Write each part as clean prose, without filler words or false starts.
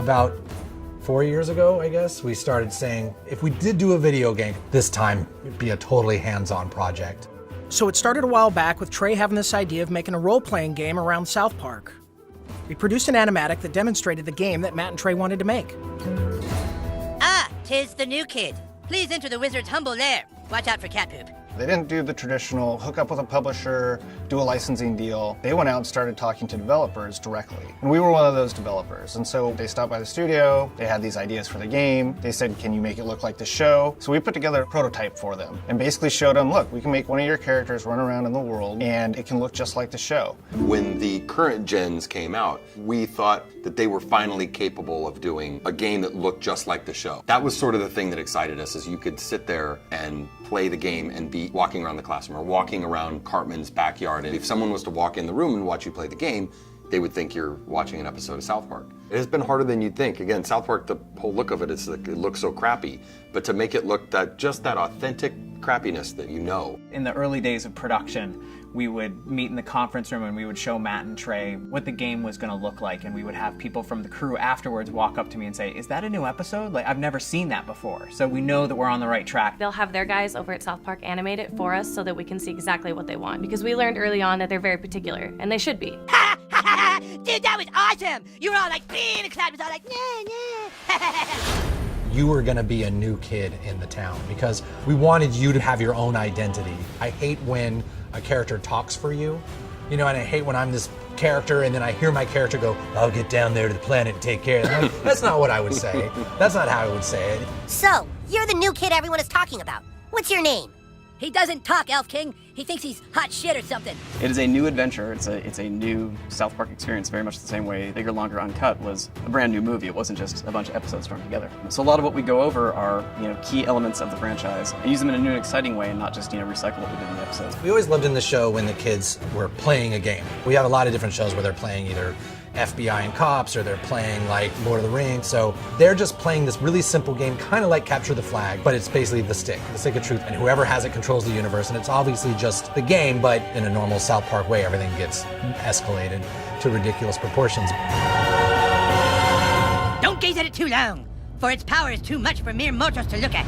About 4 years ago, I guess, we started saying, if we did do a video game, this time it'd be a totally hands-on project. So it started a while back with Trey having this idea of making a role-playing game around South Park. We produced an animatic that demonstrated the game that Matt and Trey wanted to make. Ah, 'tis the new kid. Please enter the wizard's humble lair. Watch out for cat poop. They didn't do the traditional hook up with a publisher, do a licensing deal. They went out and started talking to developers directly. And we were one of those developers. And so they stopped by the studio, they had these ideas for the game. They said, can you make it look like the show? So we put together a prototype for them and basically showed them, look, we can make one of your characters run around in the world and it can look just like the show. When the current gens came out, we thought that they were finally capable of doing a game that looked just like the show. That was sort of the thing that excited us, is you could sit there and play the game and be walking around the classroom or walking around Cartman's backyard. And if someone was to walk in the room and watch you play the game, they would think you're watching an episode of South Park. It has been harder than you'd think. Again, South Park, the whole look of it is like, it looks so crappy, but to make it look just that authentic crappiness that you know. In the early days of production, we would meet in the conference room and we would show Matt and Trey what the game was going to look like, and we would have people from the crew afterwards walk up to me and say, is that a new episode? Like, I've never seen that before. So we know that we're on the right track. They'll have their guys over at South Park animate it for us so that we can see exactly what they want, because we learned early on that they're very particular, and they should be. Dude, that was awesome! You were all like, being the crowd was all like, nah. You were gonna be a new kid in the town because we wanted you to have your own identity. I hate when a character talks for you, you know, and I hate when I'm this character and then I hear my character go, I'll get down there to the planet and take care of it. Like, that's not what I would say. That's not how I would say it. So, you're the new kid everyone is talking about. What's your name? He doesn't talk, Elf King. He thinks he's hot shit or something. It is a new adventure. It's a new South Park experience, very much the same way Bigger, Longer, Uncut was a brand new movie. It wasn't just a bunch of episodes strung together. So a lot of what we go over are, key elements of the franchise and use them in a new and exciting way and not just, recycle what we did in the episodes. We always lived in the show when the kids were playing a game. We have a lot of different shows where they're playing either FBI and cops, or they're playing like Lord of the Rings. So they're just playing this really simple game, kind of like Capture the Flag, but it's basically the stick of truth. And whoever has it controls the universe. And it's obviously just the game, but in a normal South Park way, everything gets escalated to ridiculous proportions. Don't gaze at it too long, for its power is too much for mere mortals to look at.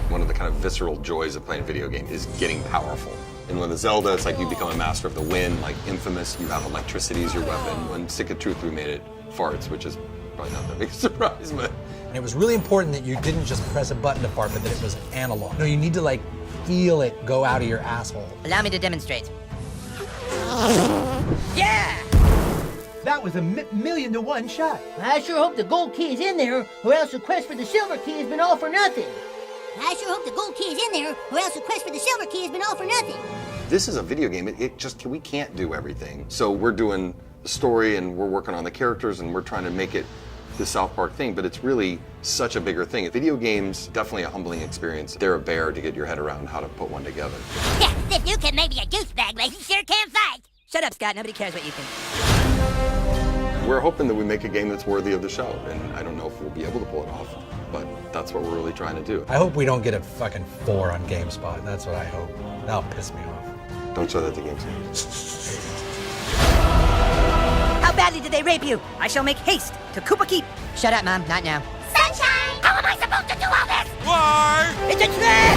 One of the kind of visceral joys of playing a video game is getting powerful. And when the Zelda, it's like you become a master of the wind, like Infamous, you have electricity as your weapon. When Stick of Truth, we made it farts, which is probably not that big a surprise, but. And it was really important that you didn't just press a button to fart, but that it was analog. No, you need to feel it go out of your asshole. Allow me to demonstrate. Yeah! That was a million to one shot. I sure hope the gold key is in there, or else the quest for the silver key has been all for nothing. I sure hope the gold key is in there, or else the quest for the silver key has been all for nothing. This is a video game. We can't do everything. So we're doing the story and we're working on the characters and we're trying to make it the South Park thing, but it's really such a bigger thing. Video games, definitely a humbling experience. They're a bear to get your head around how to put one together. Yeah, this new kid may be a douchebag, but he sure can fight. Shut up, Scott. Nobody cares what you think. We're hoping that we make a game that's worthy of the show, and I don't know if we'll be able to pull it off, but that's what we're really trying to do. I hope we don't get a fucking 4 on GameSpot. That's what I hope. That'll piss me off. Don't show that to GameSpot. How badly did they rape you? I shall make haste to Koopa Keep. Shut up, Mom. Not now. Sunshine! How am I supposed to do all this? Why? It's a trap!